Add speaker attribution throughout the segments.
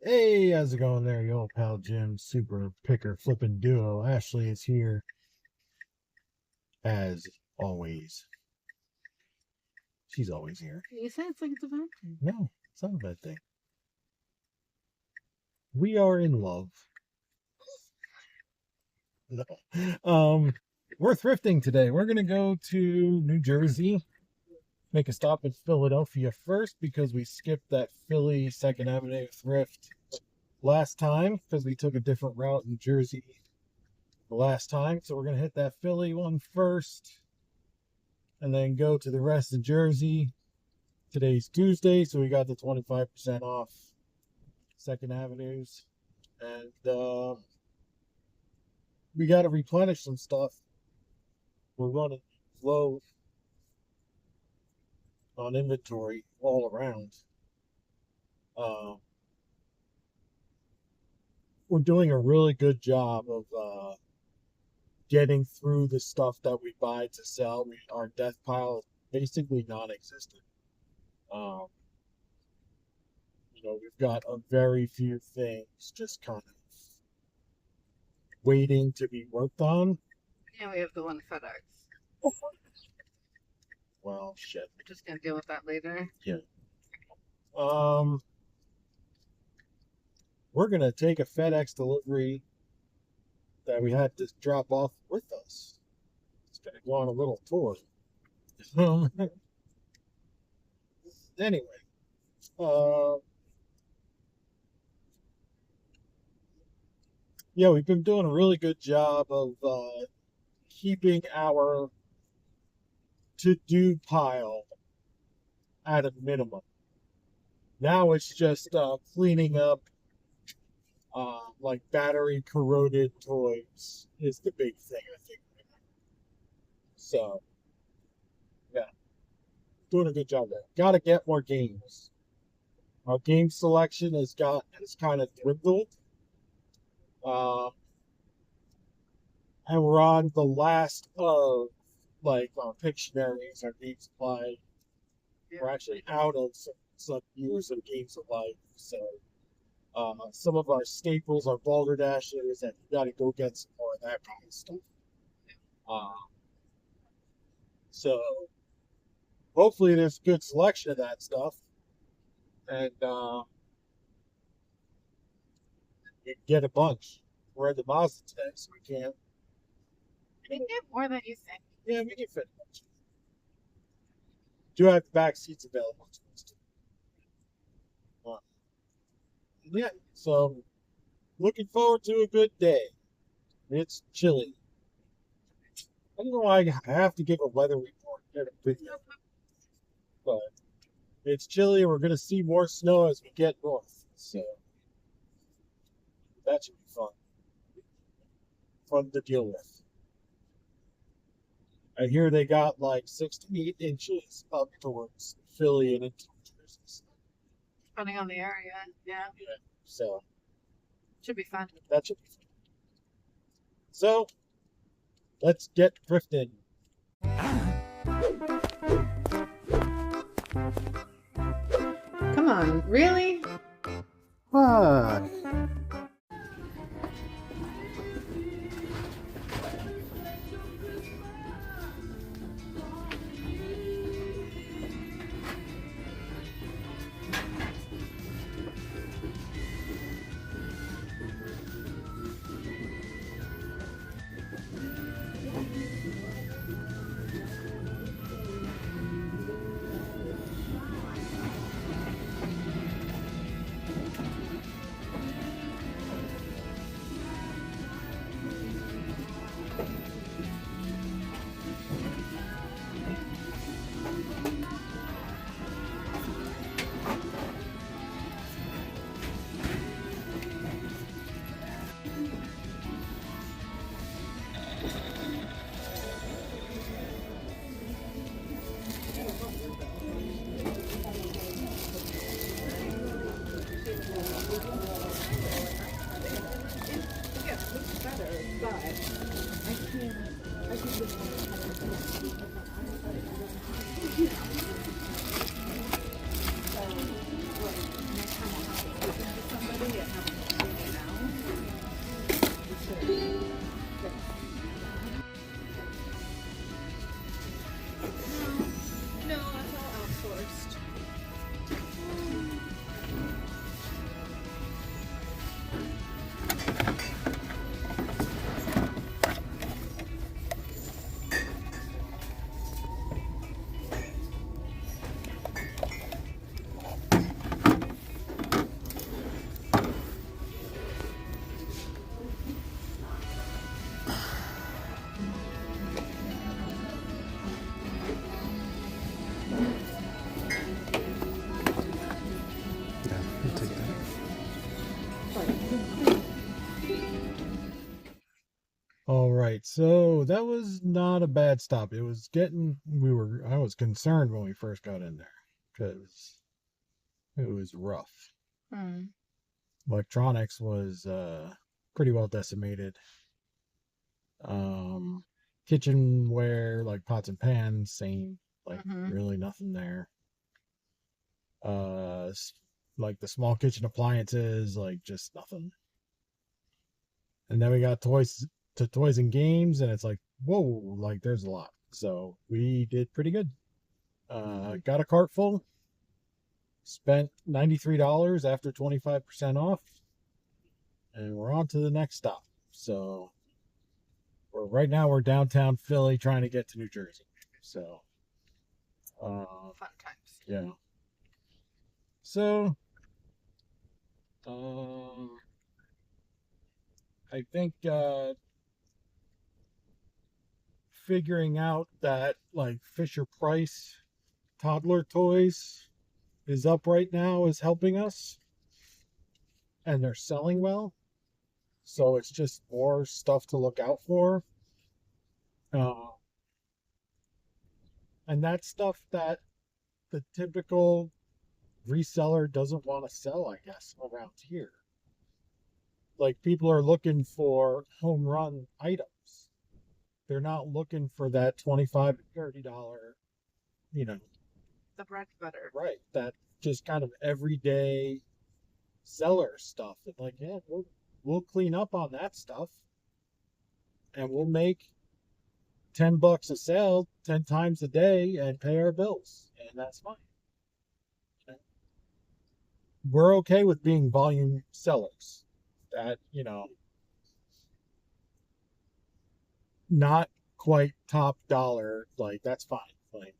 Speaker 1: Hey, how's it going there, your old pal Jim, super picker flipping duo? Ashley is here as always. She's always here.
Speaker 2: You say it's like it's a bad thing.
Speaker 1: No, it's not a bad thing. We are in love. No. We're thrifting today. We're gonna go to New Jersey, make a stop in Philadelphia first because we skipped that Philly 2nd Avenue thrift last time because we took a different route in Jersey the last time. So we're gonna hit that Philly one first and then go to the rest of Jersey. Today's Tuesday, so we got the 25% off 2nd Avenues. And we got to replenish some stuff. We're running low on inventory all around. We're doing a really good job of getting through the stuff that we buy to sell. Our death pile is basically non-existent. We've got a very few things just kind of waiting to be worked on.
Speaker 2: Yeah, we have the one FedEx.
Speaker 1: Well, shit.
Speaker 2: We're just gonna deal with that later.
Speaker 1: Yeah. We're gonna take a FedEx delivery that we had to drop off with us. It's gonna go on a little tour. Anyway, yeah, we've been doing a really good job of keeping our to-do pile at a minimum. Now it's just cleaning up like battery corroded toys is the big thing, I think. So, yeah, doing a good job there. Got to get more games. Our game selection has kind of dwindled. And we're on the last of like our Pictionaries, our Game Supply.
Speaker 2: Yeah.
Speaker 1: We're actually out of some years of Game Supply. So some of our staples are Balderdashers, and you got to go get some more of that kind of stuff. So hopefully there's a good selection of that stuff, and you can get a bunch. We're at the Mazda today, so we can't.
Speaker 2: We can get more than you think.
Speaker 1: Yeah, we can fit a bunch. Do have the back seats available to us too. Yeah, so looking forward to a good day. It's chilly. I don't know why I have to give a weather report in a video, but it's chilly. We're going to see more snow as we get north, so that should be fun to deal with. I hear they got like 6 to 8 inches up towards Philly and into Jersey.
Speaker 2: Depending on the area, yeah.
Speaker 1: So
Speaker 2: should be fun.
Speaker 1: That should be fun. So let's get thrifting.
Speaker 2: Come on, really?
Speaker 1: What? right, so that was not a bad stop. It was getting, I was concerned when we first got in there because it was rough.
Speaker 2: Hmm.
Speaker 1: Electronics was pretty well decimated. Kitchenware, like pots and pans, same, like
Speaker 2: Mm-hmm.
Speaker 1: really nothing there. Like the small kitchen appliances, like just nothing. And then we got toys and games, and it's like, whoa, like there's a lot. So we did pretty good. Got a cart full, spent $93 after 25% off, and we're on to the next stop. So right now we're downtown Philly trying to get to New Jersey. So
Speaker 2: Fun times.
Speaker 1: yeah. So um I think figuring out that like Fisher Price toddler toys is up right now is helping us, and they're selling well. So it's just more stuff to look out for. Uh, and that's stuff that the typical reseller doesn't want to sell, I guess, around here. Like people are looking for home run items. They're not looking for that $25 to $30, you know,
Speaker 2: The bread butter.
Speaker 1: right? That just kind of everyday seller stuff. And like, yeah, we'll clean up on that stuff, and we'll make $10 a sale 10 times a day and pay our bills, and that's fine. We're okay with being volume sellers. That, not quite top dollar, like that's fine. Like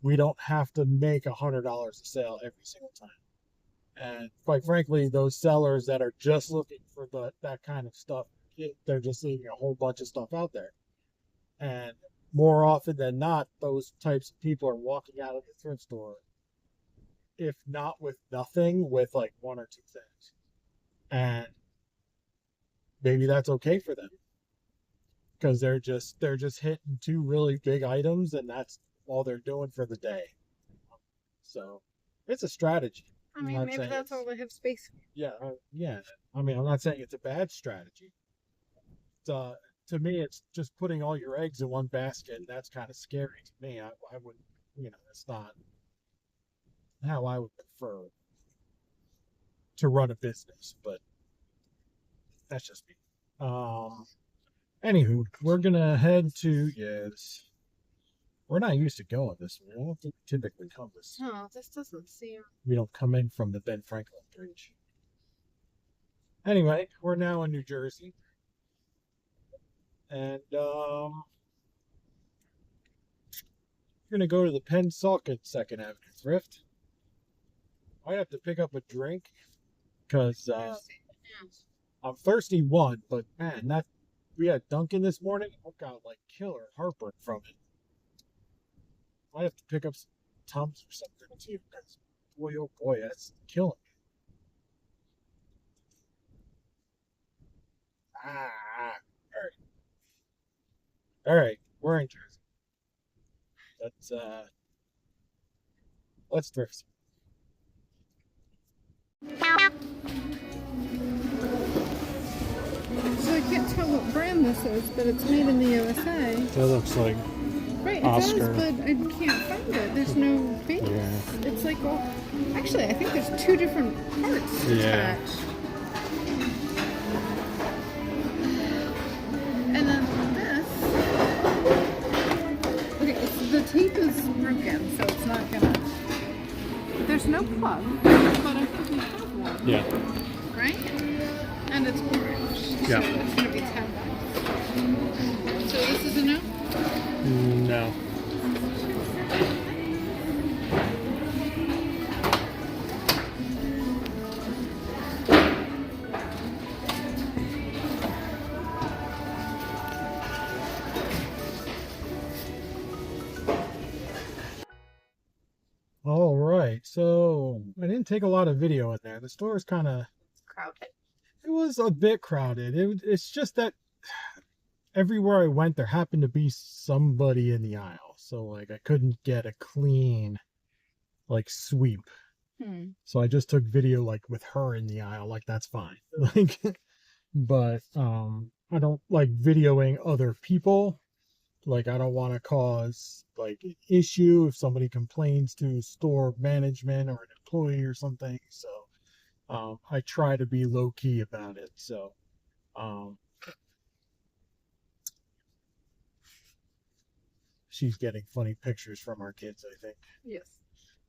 Speaker 1: we don't have to make $100 a sale every single time. And quite frankly, those sellers that are just looking for that kind of stuff, they're just leaving a whole bunch of stuff out there. And more often than not, those types of people are walking out of the thrift store, if not with nothing, with like one or two things. And maybe that's okay for them because they're just hitting two really big items, and that's all they're doing for the day. So it's a strategy.
Speaker 2: I mean, maybe that's all they have space for.
Speaker 1: Yeah, yeah. I mean, I'm not saying it's a bad strategy. To me, it's just putting all your eggs in one basket. And that's kind of scary to me. I wouldn't, that's not how I would prefer to run a business. But that's just me. Anywho, we're gonna head to we're not used to going this way. I don't think we typically come this.
Speaker 2: Oh, this doesn't seem.
Speaker 1: We don't come in from the Ben Franklin Bridge. Anyway, we're now in New Jersey. And we're gonna go to the Pennsauken Second Avenue Thrift. Might have to pick up a drink because I'm thirsty. One, but man, we had Dunkin' this morning. I got like killer heartburn from it. Might have to pick up some Tums or something too, because boy, oh boy, that's killing me. All right, we're in Jersey. Let's thrift.
Speaker 2: So I can't tell what brand this is, but it's made in the USA.
Speaker 1: That looks like
Speaker 2: Right, it
Speaker 1: Oscar.
Speaker 2: does, but I can't find it. There's no base.
Speaker 1: Yeah.
Speaker 2: It's like, well, actually, I think there's two different parts attached. And then this. Okay, the tape is broken, so it's not gonna. There's no plug, but I think we have one.
Speaker 1: Yeah.
Speaker 2: Right? And it's orange.
Speaker 1: Yeah.
Speaker 2: So it's gonna be $10. So this is a no?
Speaker 1: No. All right, so I didn't take a lot of video in there. The store is kind of
Speaker 2: Crowded.
Speaker 1: it was a bit crowded. It's just that everywhere I went, there happened to be somebody in the aisle. So like I couldn't get a clean like sweep. So I just took video like with her in the aisle. Like that's fine. Like, but I don't like videoing other people. Like I don't want to cause like an issue if somebody complains to store management or an employee or something. So I try to be low key about it. So um, she's getting funny pictures from our kids, I think.
Speaker 2: Yes.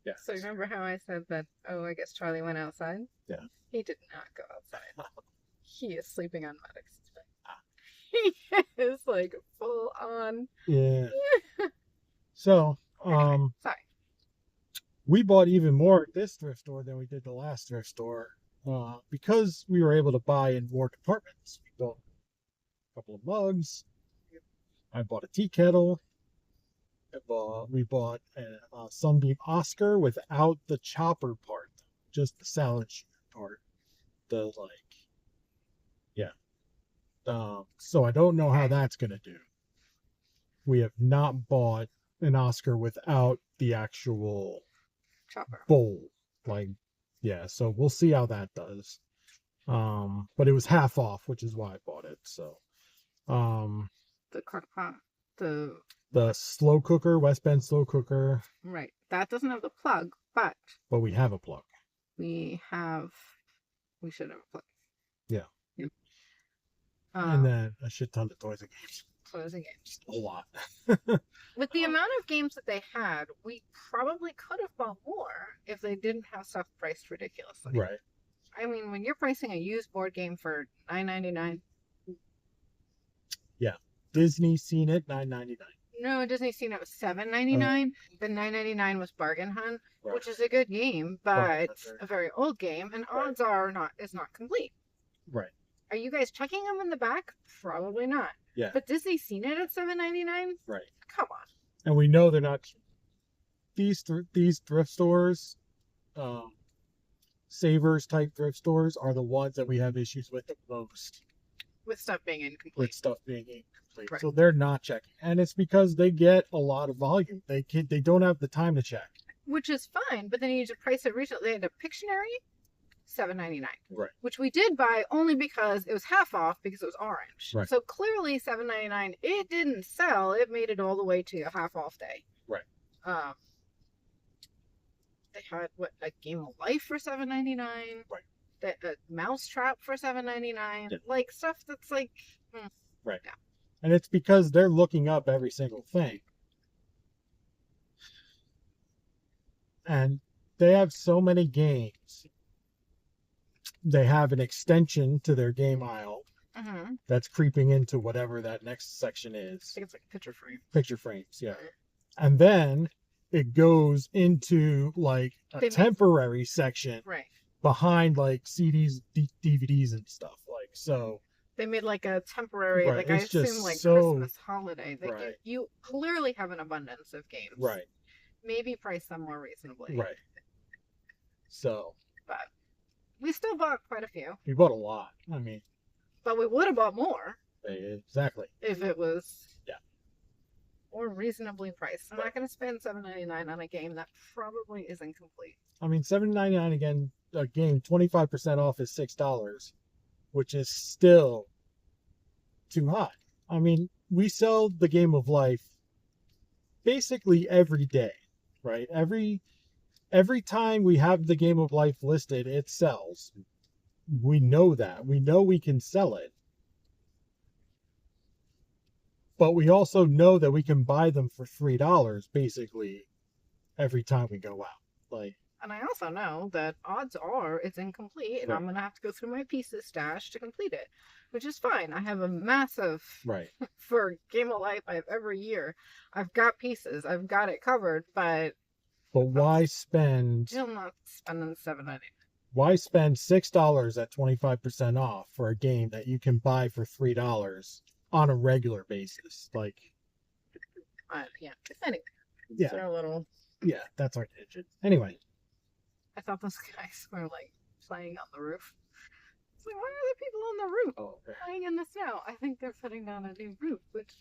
Speaker 1: Yeah.
Speaker 2: So remember how I said that, oh, I guess Charlie went outside?
Speaker 1: Yeah.
Speaker 2: He did not go outside. He is sleeping on Maddox's bed. He is like full on.
Speaker 1: Yeah. So,
Speaker 2: Sorry.
Speaker 1: we bought even more at this thrift store than we did the last thrift store because we were able to buy in more departments. We bought a couple of mugs. I bought a tea kettle. We bought a Sunbeam Oscar without the chopper part, just the salad shooter part. The like, yeah. So I don't know how that's gonna do. We have not bought an Oscar without the actual
Speaker 2: Chopper
Speaker 1: bowl. Like, yeah. So we'll see how that does. But it was half off, which is why I bought it. So,
Speaker 2: the crock pot, the
Speaker 1: slow cooker, West Bend slow cooker.
Speaker 2: right. That doesn't have the plug, but
Speaker 1: we have a plug.
Speaker 2: We should have a plug.
Speaker 1: Yeah.
Speaker 2: Yep.
Speaker 1: And then a shit ton of toys and games.
Speaker 2: Toys and games.
Speaker 1: A lot.
Speaker 2: With the amount of games that they had, we probably could have bought more if they didn't have stuff priced ridiculously.
Speaker 1: Right.
Speaker 2: I mean, when you're pricing a used board game for $9.99.
Speaker 1: Yeah. Disney Seen It, $9.99.
Speaker 2: No, Disney Seen It was $7.99. The $9.99 was Bargain Hunt, right, which is a good game, but a very old game, and odds are it's not complete.
Speaker 1: Right.
Speaker 2: Are you guys checking them in the back? Probably not.
Speaker 1: Yeah.
Speaker 2: But Disney Seen It at $7.99?
Speaker 1: Right.
Speaker 2: Come on.
Speaker 1: And we know they're not these thrift stores, savers type thrift stores are the ones that we have issues with the most.
Speaker 2: With stuff being incomplete.
Speaker 1: Right. So they're not checking, and it's because they get a lot of volume. They don't have the time to check.
Speaker 2: Which is fine, but then you need to price it retail. They had a Pictionary, $7.99.
Speaker 1: Right.
Speaker 2: Which we did buy only because it was half off because it was orange.
Speaker 1: Right.
Speaker 2: So clearly $7.99. It didn't sell. It made it all the way to a half off day.
Speaker 1: Right.
Speaker 2: They had a Game of Life for $7.99.
Speaker 1: Right.
Speaker 2: A Mousetrap for $7.99.
Speaker 1: Yeah.
Speaker 2: Like stuff that's like.
Speaker 1: Right.
Speaker 2: Yeah.
Speaker 1: And it's because they're looking up every single thing. And they have so many games. They have an extension to their game aisle that's creeping into whatever that next section is.
Speaker 2: I think it's like picture frame.
Speaker 1: Picture frames, yeah. And then it goes into like a temporary section behind like CDs, DVDs and stuff. Like, so.
Speaker 2: They made like a temporary, like
Speaker 1: it's
Speaker 2: I assume like Christmas holiday. You clearly have an abundance of games.
Speaker 1: Right.
Speaker 2: Maybe price them more reasonably.
Speaker 1: Right. So.
Speaker 2: But we still bought quite a few.
Speaker 1: We bought a lot. I mean.
Speaker 2: But we would have bought more.
Speaker 1: Exactly.
Speaker 2: If it was.
Speaker 1: Yeah.
Speaker 2: Or reasonably priced. I'm not going to spend $7.99 on a game that probably isn't complete.
Speaker 1: I mean, $7.99 again, a game, 25% off is $6. Which is still too high. I mean, we sell the Game of Life basically every day, right? Every time we have the Game of Life listed, it sells. We know that. We know we can sell it. But we also know that we can buy them for $3 basically every time we go out. Like,
Speaker 2: and I also know that odds are it's incomplete, and I'm going to have to go through my pieces stash to complete it, which is fine. I have a massive, for Game of Life I have every year. I've got pieces. I've got it covered, but
Speaker 1: why spend...
Speaker 2: Still not spending $7.99.
Speaker 1: Why spend $6 at 25% off for a game that you can buy for $3 on a regular basis? Like...
Speaker 2: yeah. Anyway.
Speaker 1: Yeah.
Speaker 2: They're a little...
Speaker 1: Yeah, that's our tangent. Anyway.
Speaker 2: I thought those guys were like playing on the roof. It's like, why are the people on the roof
Speaker 1: okay.
Speaker 2: lying in the snow? I think they're putting down a new roof, which.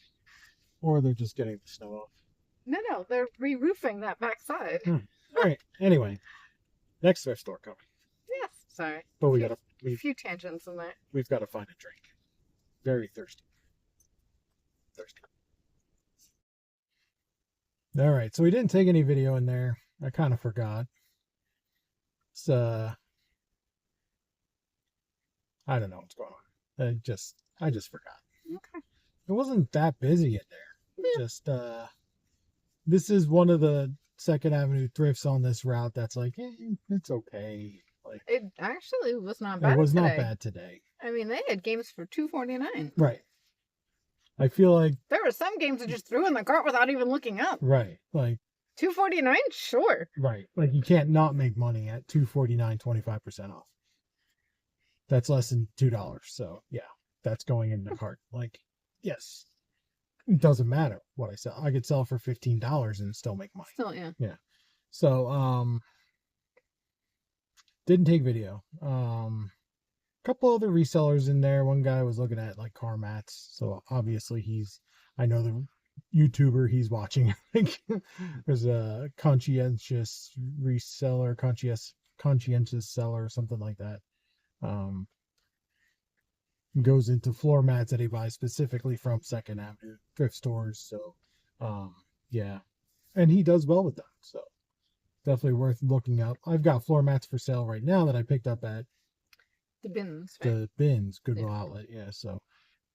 Speaker 1: Or they're just getting the snow off.
Speaker 2: No, they're re-roofing that backside.
Speaker 1: All right. Anyway, next thrift store coming.
Speaker 2: Yes, sorry.
Speaker 1: But
Speaker 2: a few tangents in there.
Speaker 1: We've got to find a drink. Very thirsty. All right, so we didn't take any video in there. I kind of forgot. It's I don't know what's going on. I just forgot.
Speaker 2: Okay.
Speaker 1: It wasn't that busy in there. Just this is one of the Second Avenue thrifts on this route that's like, it's okay. Like,
Speaker 2: it actually was not bad.
Speaker 1: It was not bad today.
Speaker 2: I mean, they had games for $2.49.
Speaker 1: Right. I feel like
Speaker 2: there were some games that just threw in the cart without even looking up.
Speaker 1: Right. Like
Speaker 2: $2.49, sure.
Speaker 1: Right. Like you can't not make money at $2.49, 25% off. That's less than $2. So yeah, that's going in the cart. Like, yes. It doesn't matter what I sell. I could sell for $15 and still make money.
Speaker 2: Still, yeah.
Speaker 1: Yeah. So didn't take video. Couple other resellers in there. One guy was looking at like car mats, so obviously I know the YouTuber he's watching. There's a conscientious reseller, conscientious seller, or something like that. Goes into floor mats that he buys specifically from Second Avenue thrift stores. So yeah, and he does well with that. So definitely worth looking up. I've got floor mats for sale right now that I picked up at
Speaker 2: the bins.
Speaker 1: Right? The bins, Goodwill Outlet. Yeah. So,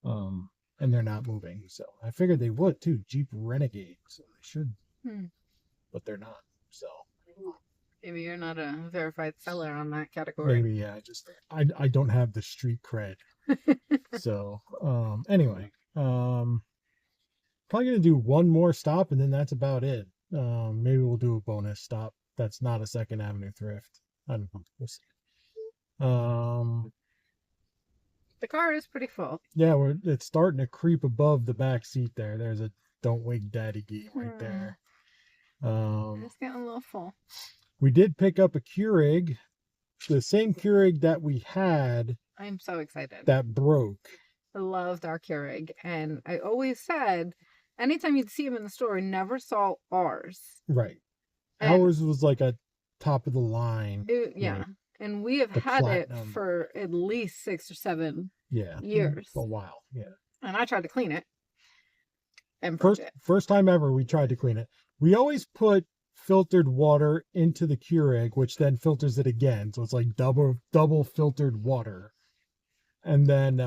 Speaker 1: and they're not moving. So I figured they would too. Jeep Renegade. So they should, but they're not. So
Speaker 2: maybe you're not a verified seller on that category.
Speaker 1: Maybe, yeah. I don't have the street cred. So, anyway, probably gonna do one more stop and then that's about it. Maybe we'll do a bonus stop. That's not a Second Avenue thrift. I don't know. We'll see.
Speaker 2: The car is pretty full.
Speaker 1: Yeah, it's starting to creep above the back seat there. There's a "Don't Wake Daddy" game right there.
Speaker 2: It's getting a little full.
Speaker 1: We did pick up a Keurig, the same Keurig that we had.
Speaker 2: I'm so excited.
Speaker 1: That broke.
Speaker 2: I loved our Keurig, and I always said, anytime you'd see them in the store, never saw ours.
Speaker 1: Right. Ours was like a top of the line.
Speaker 2: Yeah. Like, and we have had platinum. It for at least 6 or 7 years.
Speaker 1: A while, yeah.
Speaker 2: And I tried to clean it. And
Speaker 1: first time ever we tried to clean it. We always put filtered water into the Keurig, which then filters it again. So it's like double filtered water. And then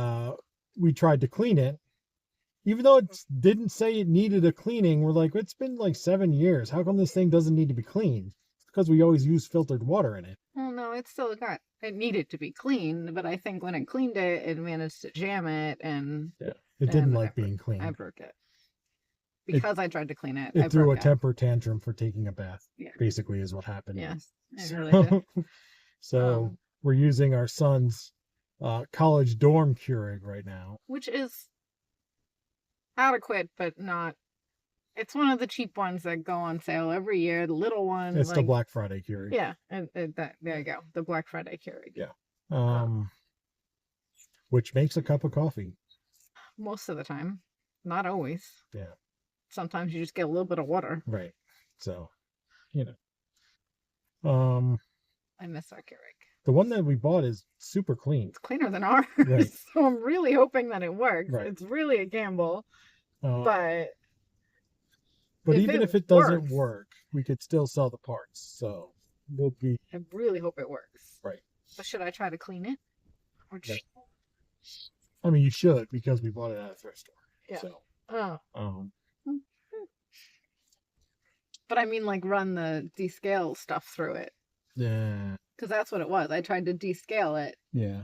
Speaker 1: we tried to clean it. Even though it didn't say it needed a cleaning, we're like, it's been like 7 years. How come this thing doesn't need to be cleaned? Because we always use filtered water in it.
Speaker 2: Well, no, it needed to be cleaned, but I think when it cleaned it, it managed to jam it, and
Speaker 1: it didn't like being cleaned.
Speaker 2: I broke it. Because I tried to clean it.
Speaker 1: It threw a temper tantrum for taking a bath, basically is what happened.
Speaker 2: Yes, it really did.
Speaker 1: So we're using our son's college dorm Keurig right now.
Speaker 2: Which is adequate, but not. It's one of the cheap ones that go on sale every year. The little one.
Speaker 1: It's the Black Friday Keurig.
Speaker 2: Yeah, and there you go. The Black Friday Keurig.
Speaker 1: Yeah. Which makes a cup of coffee.
Speaker 2: Most of the time. Not always.
Speaker 1: Yeah.
Speaker 2: Sometimes you just get a little bit of water.
Speaker 1: Right. So, I
Speaker 2: miss our Keurig.
Speaker 1: The one that we bought is super clean.
Speaker 2: It's cleaner than ours. Right. So I'm really hoping that it works. Right. It's really a gamble. But
Speaker 1: even if it doesn't work, we could still sell the parts. So we'll be.
Speaker 2: I really hope it works.
Speaker 1: Right.
Speaker 2: But should I try to clean it? Or just...
Speaker 1: I mean, you should, because we bought it at a thrift store.
Speaker 2: Yeah.
Speaker 1: So.
Speaker 2: But I mean, like, run the descale stuff through it.
Speaker 1: Yeah.
Speaker 2: Because that's what it was. I tried to descale it.
Speaker 1: Yeah.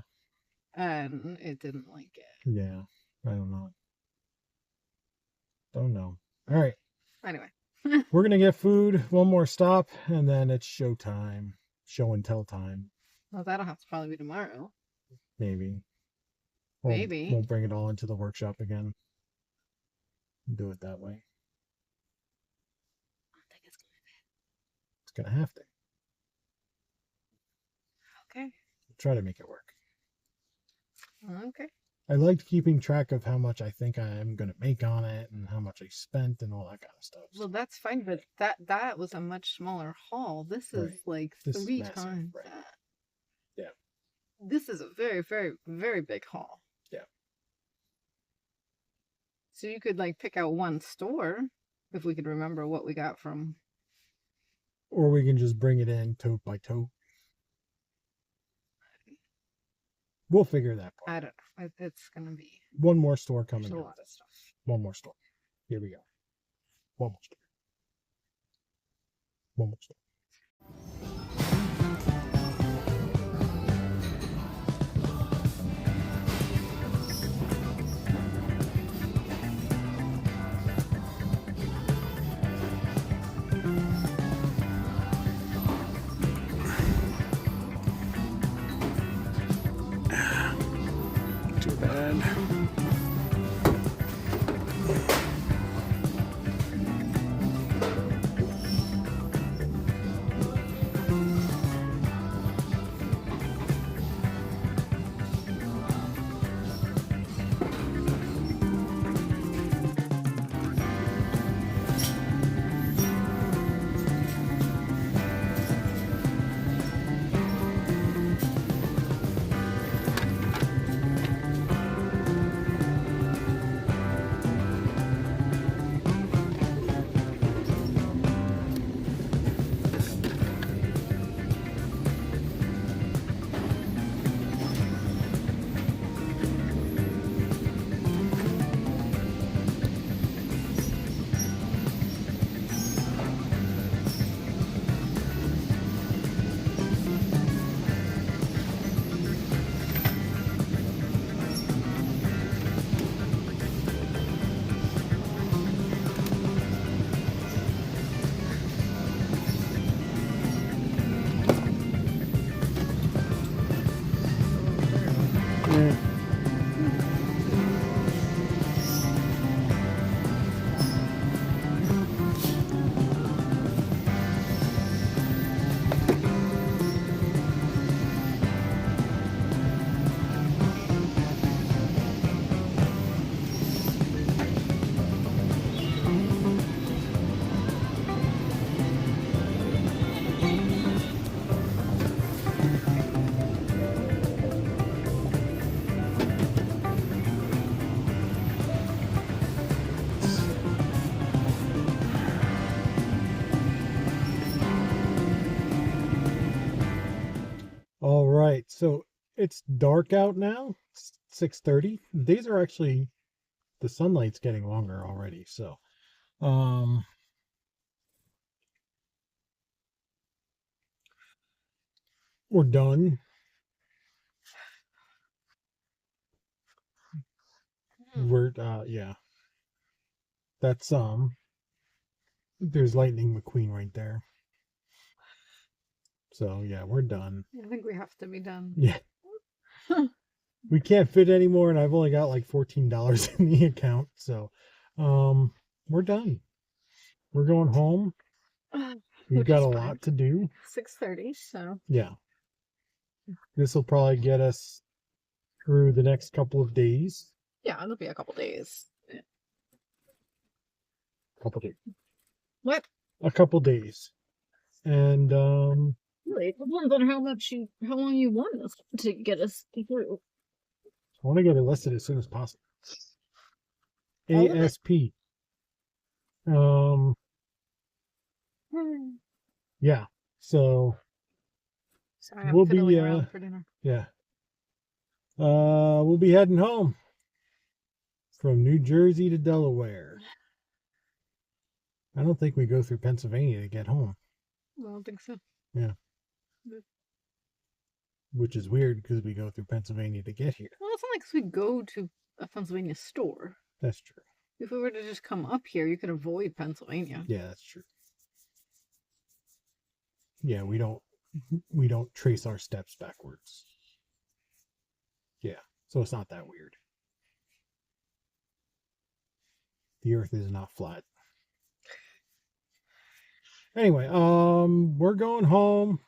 Speaker 2: And it didn't like it.
Speaker 1: Yeah. I don't know. All right.
Speaker 2: Anyway.
Speaker 1: We're going to get food, one more stop, and then it's show time. Show and tell time.
Speaker 2: Well, that'll have to probably be tomorrow.
Speaker 1: Maybe.
Speaker 2: Maybe.
Speaker 1: We'll bring it all into the workshop again. Do it that way.
Speaker 2: I think it's going to be.
Speaker 1: It's going to have to.
Speaker 2: Okay.
Speaker 1: Try to make it work.
Speaker 2: Okay.
Speaker 1: I liked keeping track of how much I think I'm going to make on it and how much I spent and all that kind of stuff.
Speaker 2: Well, that's fine, but that was a much smaller haul. This
Speaker 1: Right.
Speaker 2: is like
Speaker 1: This is
Speaker 2: three
Speaker 1: massive.
Speaker 2: times
Speaker 1: Right.
Speaker 2: that.
Speaker 1: Yeah.
Speaker 2: This is a very, very, very big haul.
Speaker 1: Yeah.
Speaker 2: So you could like pick out one store if we could remember what we got from.
Speaker 1: Or we can just bring it in tote by tote. We'll figure that part.
Speaker 2: I don't know. It's gonna be.
Speaker 1: One more store coming.
Speaker 2: There's a
Speaker 1: in.
Speaker 2: lot of stuff.
Speaker 1: One more store. Here we go. One more store. One more store. Too bad. All right, so it's dark out now. It's 6:30. Days are actually the sunlight's getting longer already. So, um, we're done. We're yeah. That's There's Lightning McQueen right there. So yeah, we're done.
Speaker 2: I think we have to be done.
Speaker 1: Yeah. We can't fit anymore, and I've only got like $14 in the account. So, we're done. We're going home. We've got a lot to do.
Speaker 2: 6:30. So
Speaker 1: yeah, this will probably get us through the next couple of days.
Speaker 2: Yeah, it'll be a couple days.
Speaker 1: Couple days.
Speaker 2: What?
Speaker 1: A couple days, and
Speaker 2: Really, it depends on how long you want us to get us through.
Speaker 1: I want to get it listed as soon as possible. ASP. Yeah. So we'll be
Speaker 2: for dinner.
Speaker 1: Yeah. We'll be heading home from New Jersey to Delaware. I don't think we go through Pennsylvania to get home.
Speaker 2: I don't think so.
Speaker 1: Yeah. Which is weird because we go through Pennsylvania to get here.
Speaker 2: Well, it's not like we go to a Pennsylvania store.
Speaker 1: That's true.
Speaker 2: If we were to just come up here, you could avoid Pennsylvania.
Speaker 1: Yeah, that's true. Yeah, we don't trace our steps backwards. Yeah, so it's not that weird. The earth is not flat. Anyway, we're going home.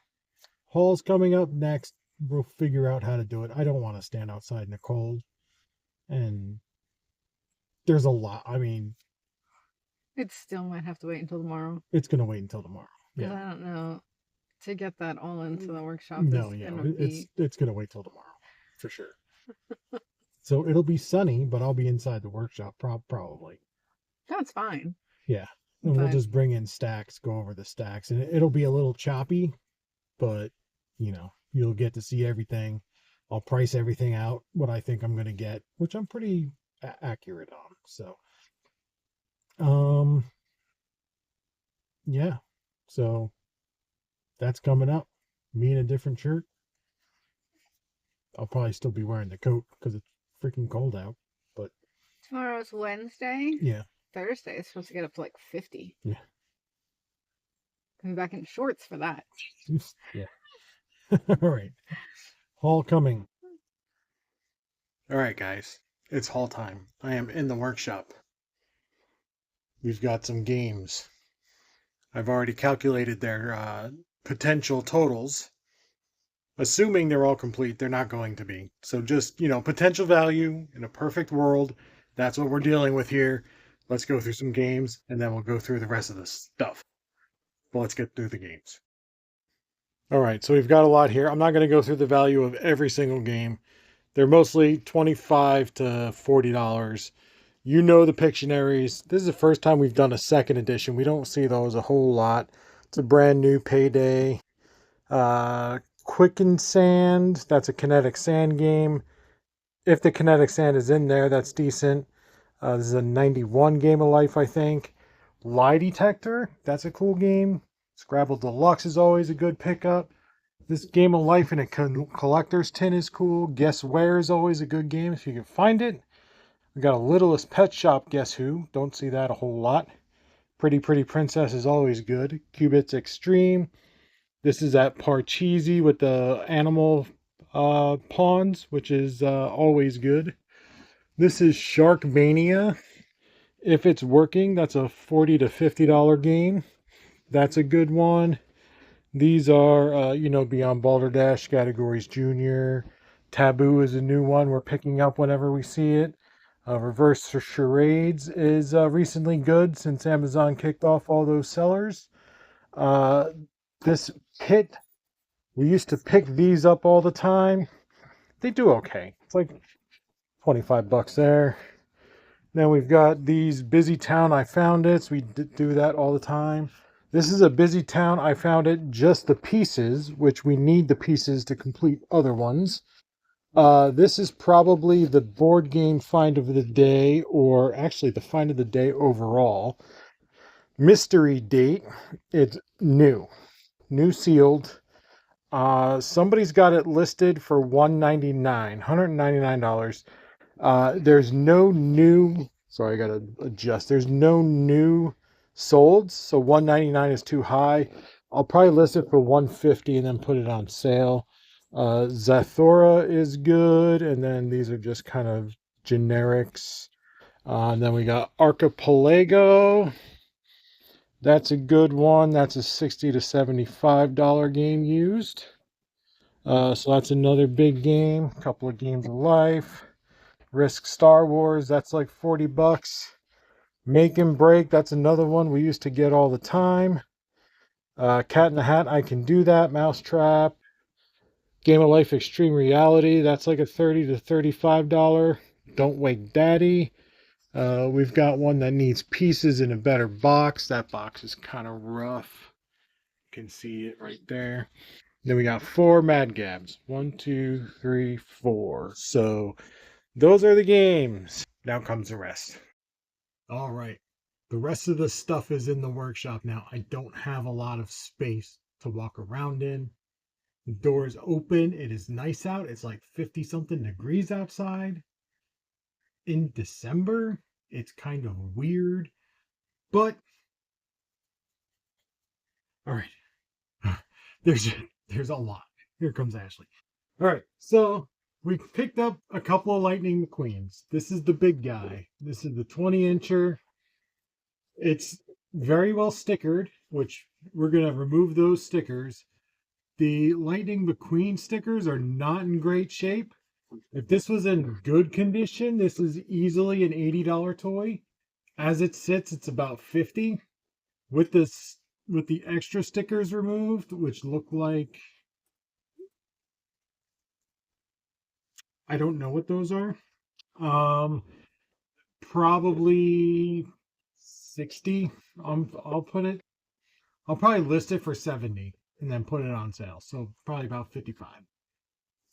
Speaker 1: Haul's coming up next. we'll figure out how to do it. I don't want to stand outside in the cold, and there's a lot. I mean,
Speaker 2: it still might have to wait until tomorrow.
Speaker 1: it's gonna wait until tomorrow.
Speaker 2: Because
Speaker 1: Yeah.
Speaker 2: I don't know, to get that all into the workshop is
Speaker 1: No, yeah,
Speaker 2: gonna be.
Speaker 1: it's gonna wait till tomorrow for sure. So it'll be sunny, but I'll be inside the workshop probably.
Speaker 2: That's fine.
Speaker 1: Yeah. And we'll
Speaker 2: But
Speaker 1: just bring in stacks, go over the stacks, and it'll be a little choppy, but you'll get to see everything. I'll price everything out, what I think I'm going to get, which I'm pretty accurate on. So, um, yeah. So that's coming up. Me in a different shirt. I'll probably still be wearing the coat because it's freaking cold out. But
Speaker 2: tomorrow's Wednesday.
Speaker 1: yeah.
Speaker 2: Thursday is supposed to get up to like 50.
Speaker 1: Yeah.
Speaker 2: I'll be back in shorts for that.
Speaker 1: Yeah. All right. Haul coming. All right, guys. It's haul time. I am in the workshop. We've got some games. I've already calculated their potential totals. Assuming they're all complete, they're not going to be. So just, potential value in a perfect world. That's what we're dealing with here. Let's go through some games, and then we'll go through the rest of the stuff. But let's get through the games. All right, so we've got a lot here. I'm not going to go through the value of every single game. They're mostly $25 to $40. You know the Pictionaries. This is the first time we've done a second edition. We don't see those a whole lot. It's a brand new Payday. Quicken Sand, that's a kinetic sand game. If the kinetic sand is in there, that's decent. This is a 91 Game of Life, I think. Lie Detector, that's a cool game. Scrabble Deluxe is always a good pickup. This Game of Life in a collector's tin is cool. Guess Where is always a good game if you can find it. We got a Littlest Pet Shop Guess Who. Don't see that a whole lot. Pretty Princess is always good. Cubits Extreme. This is at Parcheesi with the animal pawns, which is always good. This is Sharkmania. If it's working, that's a $40 to $50 game. That's a good one. These are, Beyond Balderdash categories Junior. Taboo is a new one we're picking up whenever we see it. Reverse Charades is recently good since Amazon kicked off all those sellers. This Pit, we used to pick these up all the time. They do okay. It's like $25 there. Then we've got these Busy Town, I Found It. We do that all the time. This is a Busy Town, I Found It, just the pieces, which we need the pieces to complete other ones. This is probably the board game find of the day, or actually the find of the day overall. Mystery Date. It's new sealed. Somebody's got it listed for $199. There's no new. Sorry, I gotta adjust. There's no new solds, so $199 is too high. I'll probably list it for $150 and then put it on sale. Zathura is good, and then these are just kind of generics. And then we got Archipelago. That's a good one. That's a $60 to $75 game used. So that's another big game. A couple of Games of Life. Risk Star Wars, that's like $40. Make and Break, that's another one we used to get all the time. Cat in the Hat, I Can Do That. Mousetrap. Game of Life Extreme Reality, that's like a $30 to $35. Don't Wake Daddy. We've got one that needs pieces in a better box. That box is kind of rough. You can see it right there. Then we got 4 Mad Gabs. 1, 2, 3, 4. So those are the games. Now comes the rest. All right. The rest of the stuff is in the workshop now. I don't have a lot of space to walk around in. The door is open. It is nice out. It's like 50 something degrees outside. In December, it's kind of weird. But all right. There's a lot. Here comes Ashley. All right. So we picked up a couple of Lightning McQueens. This is the big guy. This is the 20-incher. It's very well stickered, which we're going to remove those stickers. The Lightning McQueen stickers are not in great shape. If this was in good condition, this is easily an $80 toy. As it sits, it's about 50. With this, with the extra stickers removed, which look like, I don't know what those are. Um, Probably 60. I'll put it. I'll probably list it for 70 and then put it on sale. So probably about 55.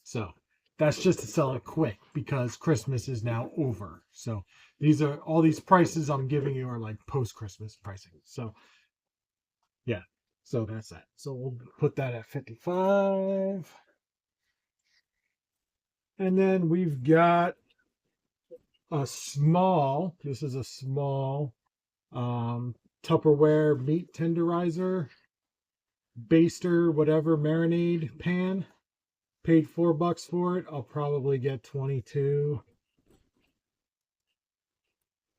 Speaker 1: So that's just to sell it quick because Christmas is now over. So these are all these prices I'm giving you are like post Christmas pricing. So yeah. So that's that. So we'll put that at 55. And then we've got a small, this is a small Tupperware meat tenderizer, baster, whatever, marinade pan. Paid $4 for it. I'll probably get 22.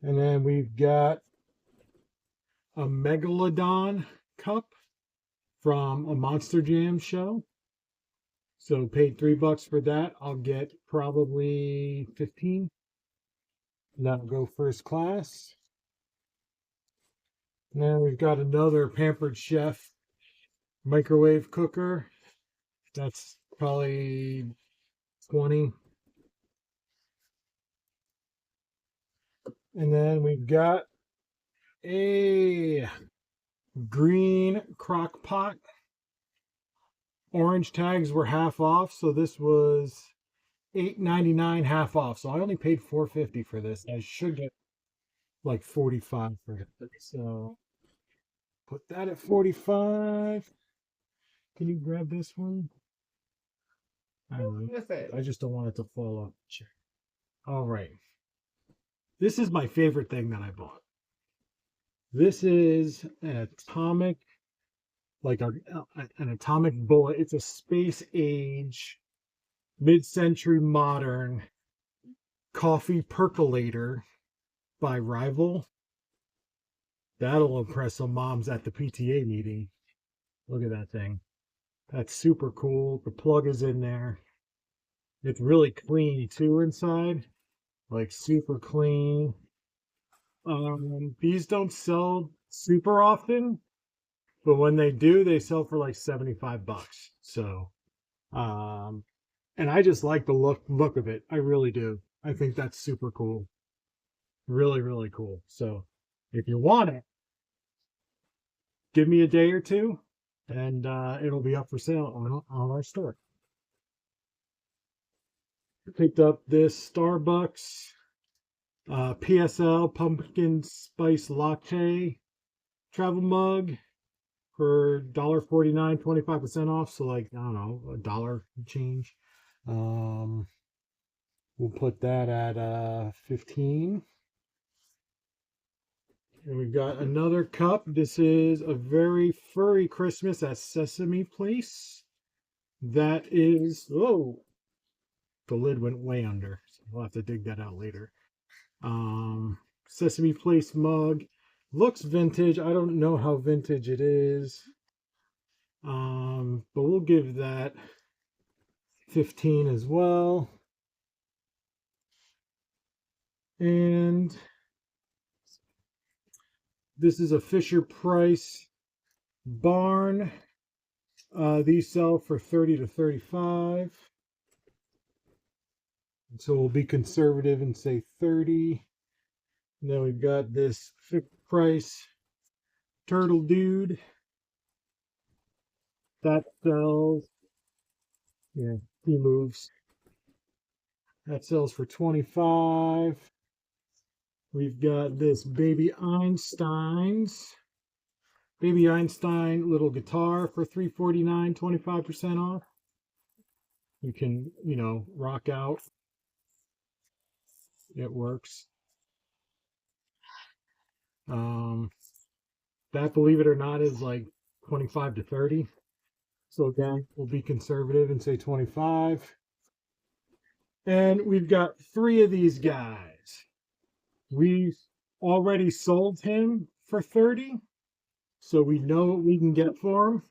Speaker 1: And then we've got a Megalodon cup from a Monster Jam show. So paid $3 for that. I'll get probably 15. That'll go first class. Now we've got another Pampered Chef microwave cooker. That's probably 20. And then we've got a green crock pot. Orange tags were half off, so this was $8.99 half off. So I only paid $4.50 for this. I should get like 45 for it. So put that at 45. Can you grab this one? I don't know. I just don't want it to fall off the chair. All right. This is my favorite thing that I bought. This is an atomic, like an atomic bullet. It's a space age, mid-century modern coffee percolator by Rival. That'll impress some moms at the PTA meeting. Look at that thing. That's super cool. The plug is in there. It's really clean too inside. Like super clean. These don't sell super often, but when they do, they sell for like $75. So, and I just like the look of it. I really do. I think that's super cool. Really, really cool. So, if you want it, give me a day or two, and it'll be up for sale on our store. Picked up this Starbucks PSL pumpkin spice latte travel mug for $1.49, 25% off. So like, I don't know, a dollar change. We'll put that at 15. And we've got another cup. This is a very furry Christmas at Sesame Place. That is, oh, the lid went way under. So we'll have to dig that out later. Sesame Place mug. Looks vintage. I don't know how vintage it is. But we'll give that 15 as well. And this is a Fisher Price barn. These sell for 30 to 35. So we'll be conservative and say 30. And then we've got this Fisher Price turtle dude. That sells. Yeah, he moves. That sells for 25. We've got this Baby Einstein little guitar for $3.49, 25% off. You can, rock out. It works. That, believe it or not, is like 25 to 30. So again, we'll be conservative and say 25. And we've got 3 of these guys. We already sold him for 30. So we know what we can get for him.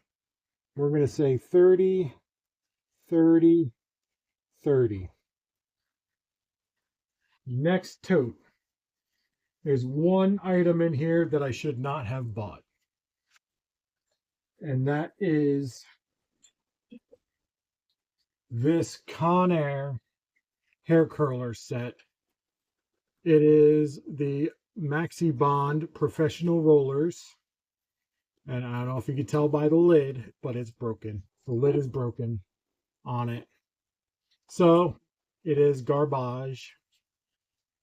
Speaker 1: we're going to say 30, 30, 30. Next tote. There's one item in here that I should not have bought. And that is this Conair hair curler set. It is the Maxi Bond professional rollers. And I don't know if you can tell by the lid, but it's broken. The lid is broken on it. So it is garbage.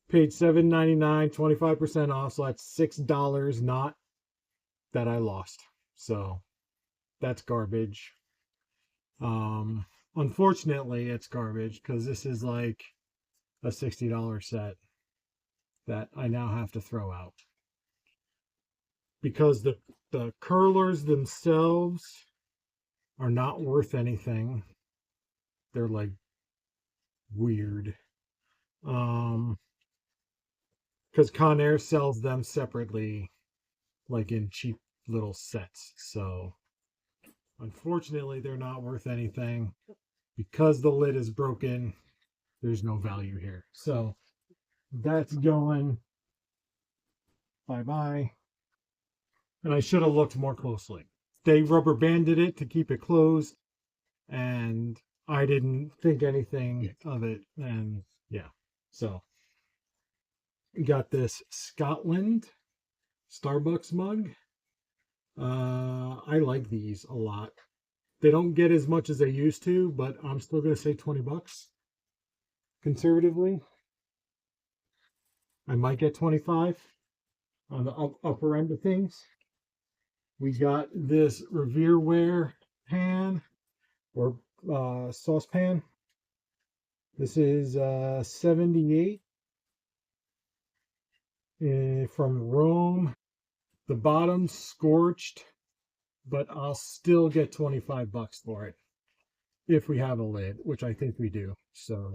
Speaker 1: Paid $7.99, 25% off. So that's $6 not that I lost. So that's garbage. Unfortunately, it's garbage because this is like a $60 set that I now have to throw out because the curlers themselves are not worth anything. They're like weird. Because Conair sells them separately, like in cheap little sets. So unfortunately, they're not worth anything. Because the lid is broken, there's no value here. So that's going bye-bye. And I should have looked more closely. They rubber banded it to keep it closed, and I didn't think anything of it. And yeah, so got this Scotland Starbucks mug. I like these a lot. They don't get as much as they used to, but I'm still going to say 20 bucks conservatively. I might get 25 on the upper end of things. We got this Revereware pan or saucepan. This is 78 from Rome. The bottom's scorched, but I'll still get 25 bucks for it if we have a lid, which I think we do. So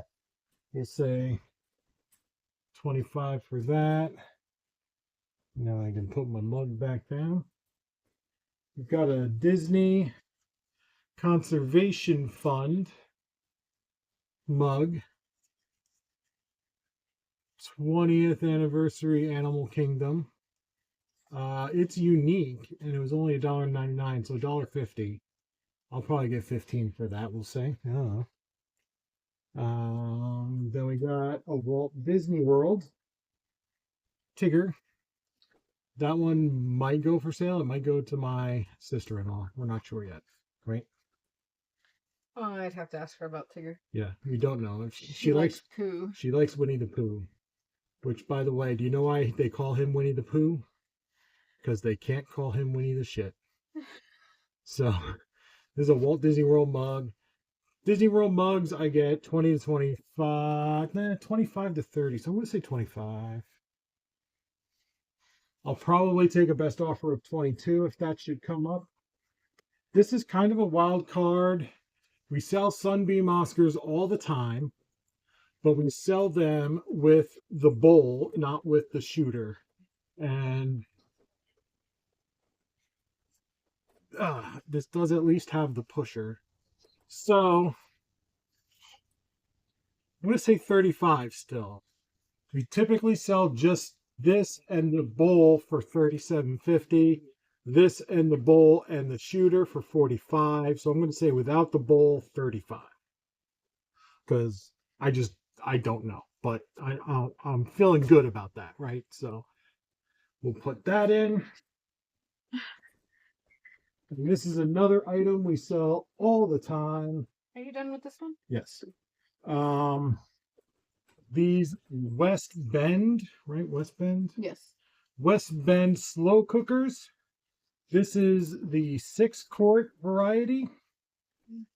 Speaker 1: we'll say 25 for that. Now I can put my mug back down. We've got a Disney Conservation Fund mug. 20th anniversary Animal Kingdom. It's unique, and it was only $1.99, so $1.50. I'll probably get 15 for that, we'll say. I don't know. Then we got a Walt Disney World Tigger. That one might go for sale. It might go to my sister-in-law. We're not sure yet, right?
Speaker 2: Oh, I'd have to ask her about Tigger.
Speaker 1: Yeah, we don't know.
Speaker 2: She likes Pooh.
Speaker 1: She likes Winnie the Pooh. Which, by the way, do you know why they call him Winnie the Pooh? Because they can't call him Winnie the Shit. So, this is a Walt Disney World mug. Disney World mugs, I get 20 to 25. 25 to 30. So I'm going to say 25. I'll probably take a best offer of 22 if that should come up. This is kind of a wild card. We sell Sunbeam Oscars all the time, but we sell them with the bowl, not with the shooter. And this does at least have the pusher. So I'm going to say 35 still. We typically sell just this and the bowl for $37.50. This and the bowl and the shooter for $45. So I'm going to say without the bowl, $35. Because I don't know. But I'm feeling good about that, right? So we'll put that in. And this is another item we sell all the time.
Speaker 2: Are you done with this one?
Speaker 1: Yes. These West Bend, right? West Bend?
Speaker 2: Yes.
Speaker 1: West Bend slow cookers. This is the 6-quart variety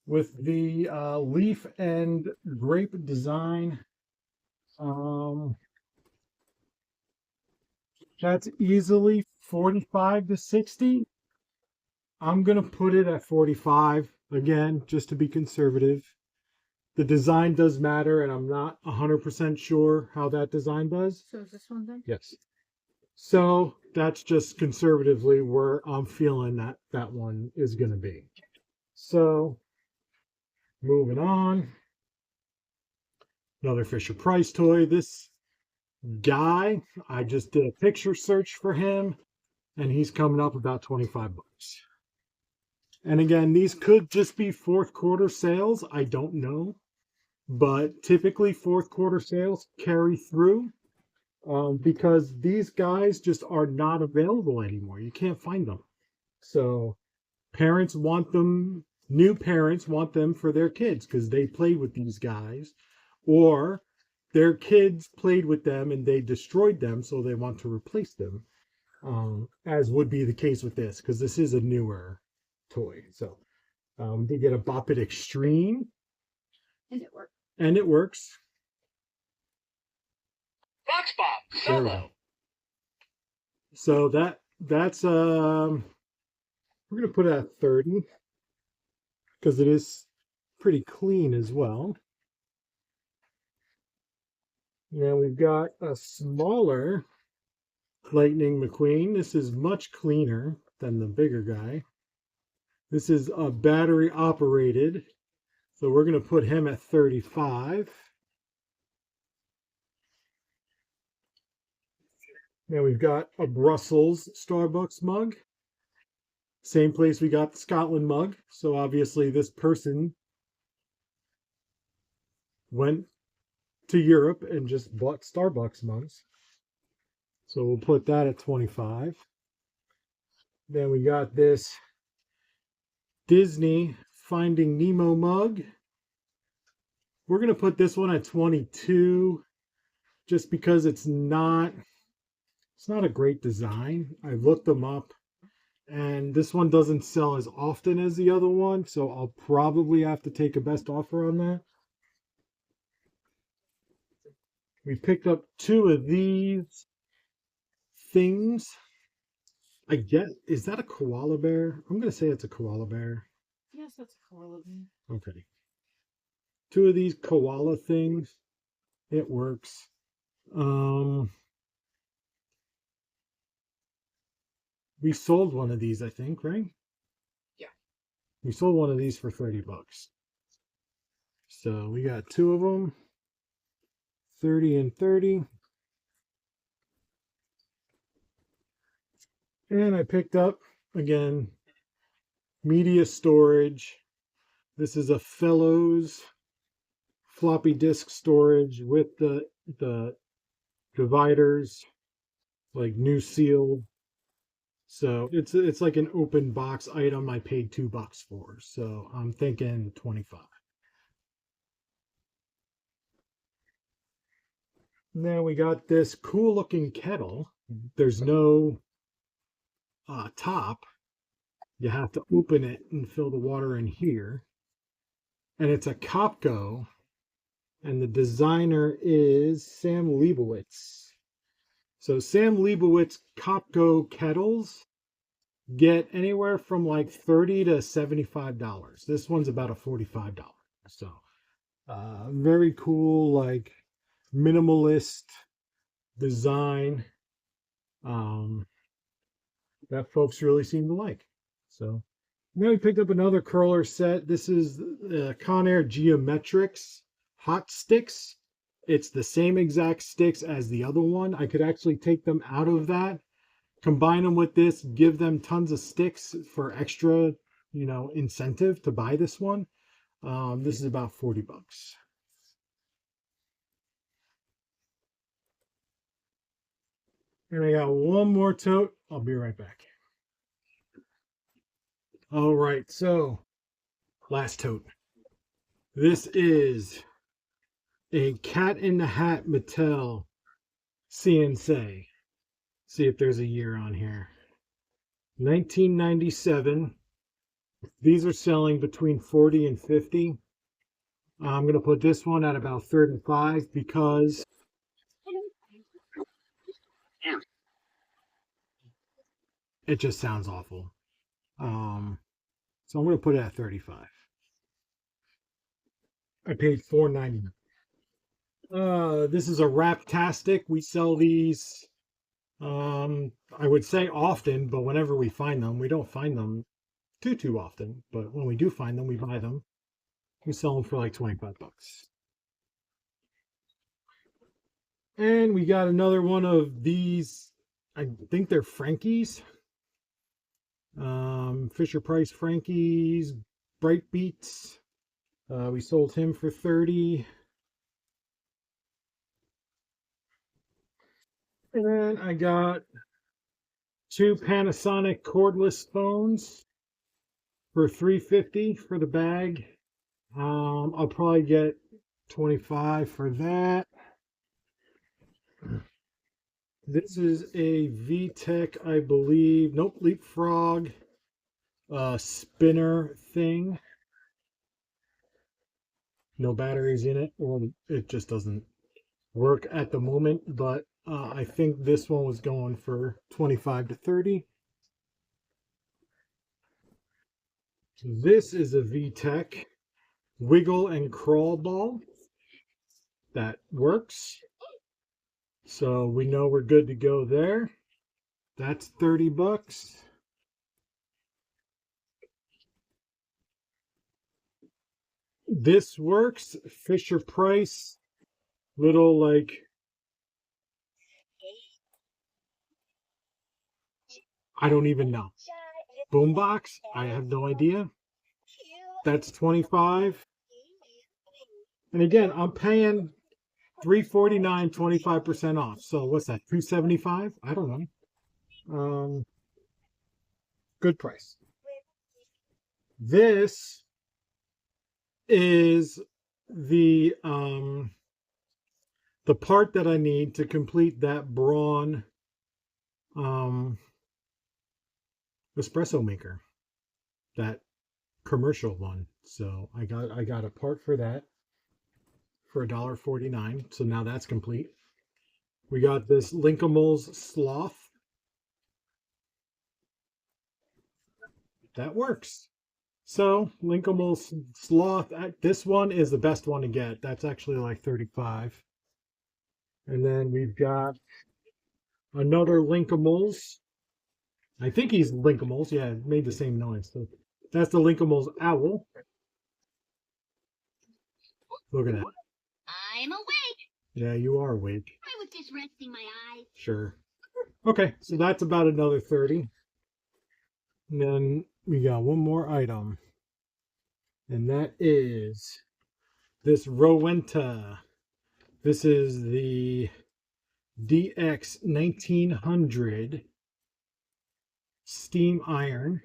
Speaker 1: with the leaf and grape design. That's easily 45 to 60. I'm going to put it at 45 again, just to be conservative. The design does matter, and I'm not 100% sure how that design does.
Speaker 2: So is this one done?
Speaker 1: Yes. So that's just conservatively where I'm feeling that one is going to be. So moving on, another Fisher Price toy. This guy, I just did a picture search for him, and he's coming up about 25 bucks. And again, these could just be fourth quarter sales. I don't know, but typically fourth quarter sales carry through because these guys just are not available anymore. You can't find them. So parents want them, new parents want them for their kids because they played with these guys, or their kids played with them and they destroyed them, so they want to replace them, as would be the case with this because this is a newer toy. So they get a Bop It Extreme,
Speaker 2: and it works.
Speaker 1: And it works.
Speaker 3: Box Bob Solo.
Speaker 1: So that's we're gonna put it at 30 because it is pretty clean as well. Now we've got a smaller Lightning McQueen. This is much cleaner than the bigger guy. This is a battery operated, so we're going to put him at 35. Now we've got a Brussels Starbucks mug. Same place we got the Scotland mug. So obviously this person went to Europe and just bought Starbucks mugs. So we'll put that at 25. Then we got this Disney Finding Nemo mug. We're going to put this one at 22 just because it's not a great design. I looked them up and this one doesn't sell as often as the other one, so I'll probably have to take a best offer on that. We picked up 2 of these things. I get, is that a koala bear? I'm going to say it's a koala bear.
Speaker 2: Yes, that's a koala bear.
Speaker 1: Okay. 2 of these koala things. It works. We sold one of these, I think, right?
Speaker 2: Yeah.
Speaker 1: We sold one of these for 30 bucks. So we got 2 of them. 30 and 30. And I picked up, again, media storage. This is a Fellows floppy disk storage with the dividers, like new seal. So it's like an open box item I paid $2 for. So I'm thinking 25. Now we got this cool looking kettle. There's no top. You have to open it and fill the water in here. And it's a Kopko. And the designer is Sam Leibowitz. So Sam Leibowitz Kopko kettles get anywhere from like $30 to $75. This one's about a $45. So very cool, like minimalist design that folks really seem to like. So then we picked up another curler set. This is Conair Geometrics Hot Sticks. It's the same exact sticks as the other one. I could actually take them out of that, combine them with this, give them tons of sticks for extra, incentive to buy this one. This is about 40 bucks. And I got one more tote. I'll be right back. All right, so last tote. This is a Cat in the Hat Mattel CNC. See if there's a year on here. 1997. These are selling between 40 and 50. I'm going to put this one at about 35 because it just sounds awful. So I'm going to put it at 35. I paid $4.99. This is a Raptastic. We sell these, I would say often, but whenever we find them, we don't find them too often, but when we do find them, we buy them. We sell them for like 25 bucks. And we got another one of these, I think they're Frankies. Fisher Price Frankies, Bright Beats. We sold him for 30. And then I got 2 Panasonic cordless phones for $3.50 for the bag. I'll probably get 25 for that. This is a VTech, I believe. Nope, Leapfrog spinner thing. No batteries in it, or it just doesn't work at the moment, but I think this one was going for 25 to 30. This is a VTech wiggle and crawl ball that works. So we know we're good to go there. That's 30 bucks. This works. Fisher Price, little like I don't even know. Boombox, I have no idea. That's 25. And again, I'm paying $3.49, 25% off. So what's that? $2.75? I don't know. Good price. This is the part that I need to complete that Braun espresso maker, that commercial one. So I got a part for that for $1.49. So now that's complete. We got this Linkimals Sloth. That works. So Linkimals Sloth, this one is the best one to get. That's actually like 35. And then we've got another Linkimals. I think he's Linkimals. Yeah, it made the same noise. So that's the Linkimals Owl. Look at that.
Speaker 4: I'm awake.
Speaker 1: Yeah, you are awake.
Speaker 4: I was just resting my eyes.
Speaker 1: Sure. Okay, so that's about another 30. And then we got one more item. And that is this Rowenta. This is the DX 1900 steam iron.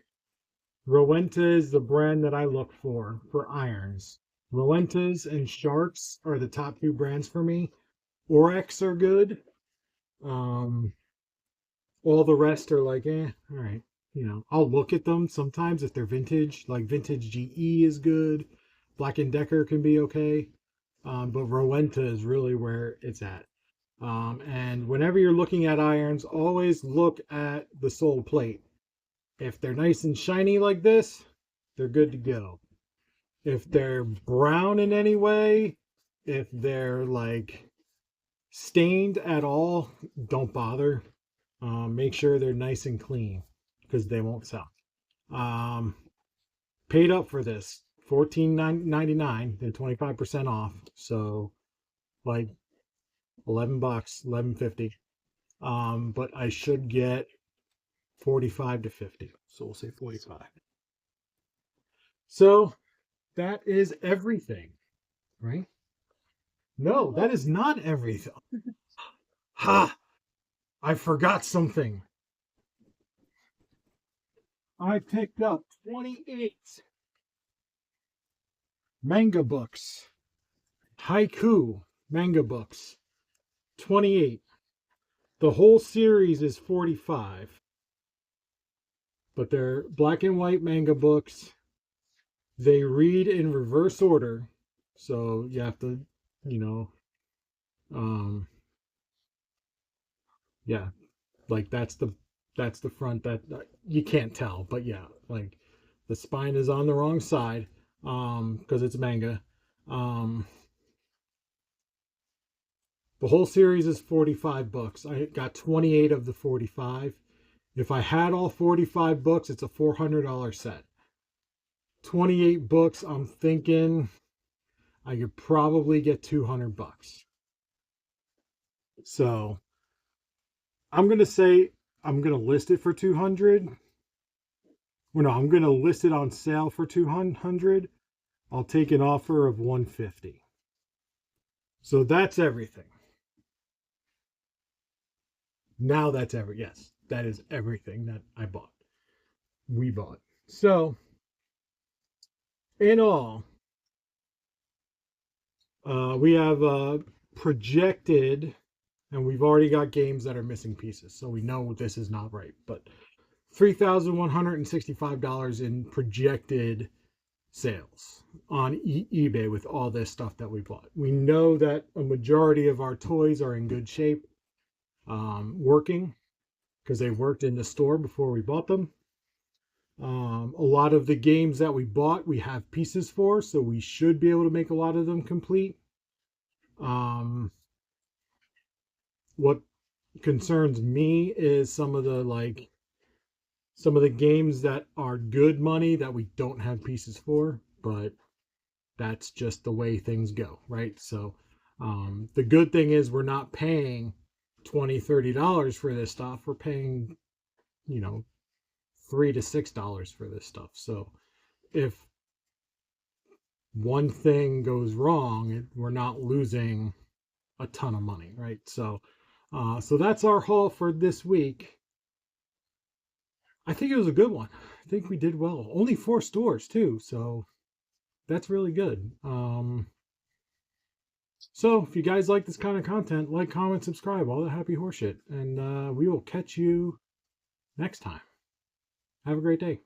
Speaker 1: Rowenta is the brand that I look for irons. Rowentas and Sharks are the top 2 brands for me. Orex are good. All the rest are like, all right. You know, I'll look at them sometimes if they're vintage. Like vintage GE is good. Black & Decker can be okay. But Rowenta is really where it's at. And whenever you're looking at irons, always look at the sole plate. If they're nice and shiny like this, they're good to go. If they're brown in any way, if they're like stained at all, don't bother. Make sure they're nice and clean because they won't sell. Paid up for this, $14.99, then 25% off. So like 11 bucks, 11.50. But I should get 45 to 50. So we'll say 45. So that is everything, right? No, that is not everything. Ha! I forgot something. I picked up 28 manga books. Haiku manga books. 28. The whole series is 45. But they're black and white manga books. They read in reverse order. So you have to, yeah, like that's the front that you can't tell, but yeah, like the spine is on the wrong side because it's manga. The whole series is 45 books. I got 28 of the 45. If I had all 45 books, it's a $400 set. 28 books, I'm thinking I could probably get 200 bucks. So I'm going to say I'm going to list it for 200. Well, no, I'm going to list it on sale for 200. I'll take an offer of 150. So that's everything. Now that's yes, that is everything that we bought. So in all, we have projected, and we've already got games that are missing pieces, so we know this is not right, but $3,165 in projected sales on eBay with all this stuff that we bought. We know that a majority of our toys are in good shape, working, because they worked in the store before we bought them. A lot of the games that we bought, we have pieces for, so we should be able to make a lot of them complete. What concerns me is some of the games that are good money that we don't have pieces for, but that's just the way things go, right? So the good thing is we're not paying $20-$30 for this stuff. We're paying, $3 to $6 for this stuff. So if one thing goes wrong, we're not losing a ton of money, right? So that's our haul for this week. I think it was a good one. I think we did well. Only 4 stores too, so that's really good. So if you guys like this kind of content, like, comment, subscribe, all the happy horseshit, and we will catch you next time. Have a great day.